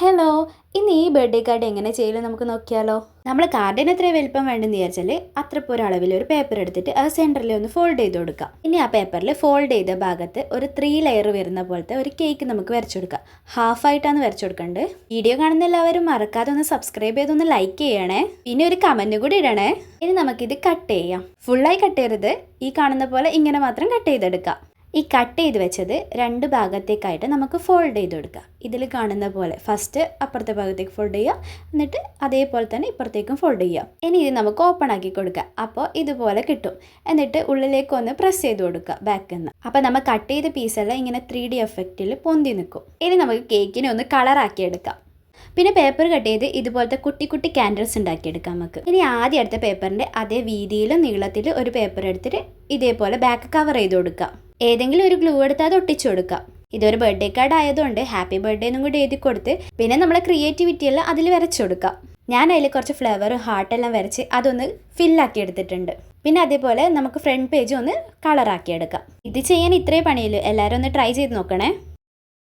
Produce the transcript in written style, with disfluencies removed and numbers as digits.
Hello, ഇന്ന് ഈ birthday card എങ്ങനെ ചെയ്യലും നമുക്ക് നോക്കിയാലോ. നമ്മൾ കാർഡിന് എത്ര വലിപ്പം വേണ്ടെന്ന് വിചാരിച്ചാൽ അത്രപ്പോ ഒരളവിൽ ഒരു പേപ്പർ എടുത്തിട്ട് അത് സെൻറ്ററിൽ ഒന്ന് ഫോൾഡ് ചെയ്ത് കൊടുക്കാം. ഇനി ആ പേപ്പറിൽ ഫോൾഡ് ചെയ്ത ഭാഗത്ത് ഒരു 3 ലെയർ വരുന്ന പോലത്തെ ഒരു കേക്ക് നമുക്ക് വരച്ചു കൊടുക്കാം. ഹാഫായിട്ടാണ് വരച്ചു കൊടുക്കേണ്ടത്. വീഡിയോ കാണുന്ന എല്ലാവരും മറക്കാതെ ഒന്ന് സബ്സ്ക്രൈബ് ചെയ്തൊന്ന് ലൈക്ക് ചെയ്യണേ, പിന്നെ ഒരു കമൻറ്റ് കൂടി ഇടണേ. ഇനി നമുക്കിത് കട്ട് ചെയ്യാം. ഫുള്ളായി കട്ട് ചെയ്യരുത്, ഈ കാണുന്ന പോലെ ഇങ്ങനെ മാത്രം കട്ട് ചെയ്തെടുക്കാം. ഈ കട്ട് ചെയ്ത് വെച്ചത് 2 ഭാഗത്തേക്കായിട്ട് നമുക്ക് ഫോൾഡ് ചെയ്ത് കൊടുക്കാം. ഇതിൽ കാണുന്ന പോലെ ഫസ്റ്റ് അപ്പുറത്തെ ഭാഗത്തേക്ക് ഫോൾഡ് ചെയ്യുക, എന്നിട്ട് അതേപോലെ തന്നെ ഇപ്പുറത്തേക്കും ഫോൾഡ് ചെയ്യുക. ഇനി ഇത് നമുക്ക് ഓപ്പൺ ആക്കി കൊടുക്കുക. അപ്പോൾ ഇതുപോലെ കിട്ടും. എന്നിട്ട് ഉള്ളിലേക്ക് ഒന്ന് പ്രസ് ചെയ്ത് കൊടുക്കുക ബാക്കിൽ നിന്ന്. അപ്പോൾ നമ്മൾ കട്ട് ചെയ്ത പീസെല്ലാം ഇങ്ങനെ 3D എഫക്റ്റിൽ പൊന്തി നിൽക്കും. ഇനി നമുക്ക് കേക്കിനെ ഒന്ന് കളറാക്കി എടുക്കാം. പിന്നെ പേപ്പർ കട്ട് ചെയ്ത് ഇതുപോലത്തെ കുട്ടി കുട്ടി ക്യാൻഡിൽസ് ഉണ്ടാക്കിയെടുക്കാം നമുക്ക്. ഇനി ആദ്യം എടുത്ത പേപ്പറിൻ്റെ അതേ വീതിയിലും നീളത്തിലും ഒരു പേപ്പർ എടുത്തിട്ട് ഇതേപോലെ ബാക്ക് കവർ ചെയ്ത് കൊടുക്കാം. ഏതെങ്കിലും ഒരു ഗ്ലൂ എടുത്ത് അത് ഒട്ടിച്ചു കൊടുക്കാം. ഇതൊരു ബർത്ത്ഡേ കാർഡ് ആയതുകൊണ്ട് ഹാപ്പി ബർത്ത്ഡേ എന്നും കൂടി എഴുതി കൊടുത്ത് പിന്നെ നമ്മളെ ക്രിയേറ്റിവിറ്റി എല്ലാം അതിൽ വരച്ചു കൊടുക്കാം. ഞാൻ അതിൽ കുറച്ച് ഫ്ലവർ ഹാർട്ടെല്ലാം വരച്ച് അതൊന്ന് ഫില്ലാക്കി എടുത്തിട്ടുണ്ട്. പിന്നെ അതേപോലെ നമുക്ക് ഫ്രണ്ട് പേജ് ഒന്ന് കളറാക്കി എടുക്കാം. ഇത് ചെയ്യാൻ ഇത്രേ പണിയുള്ളൂ. എല്ലാവരും ഒന്ന് ട്രൈ ചെയ്ത് നോക്കണേ.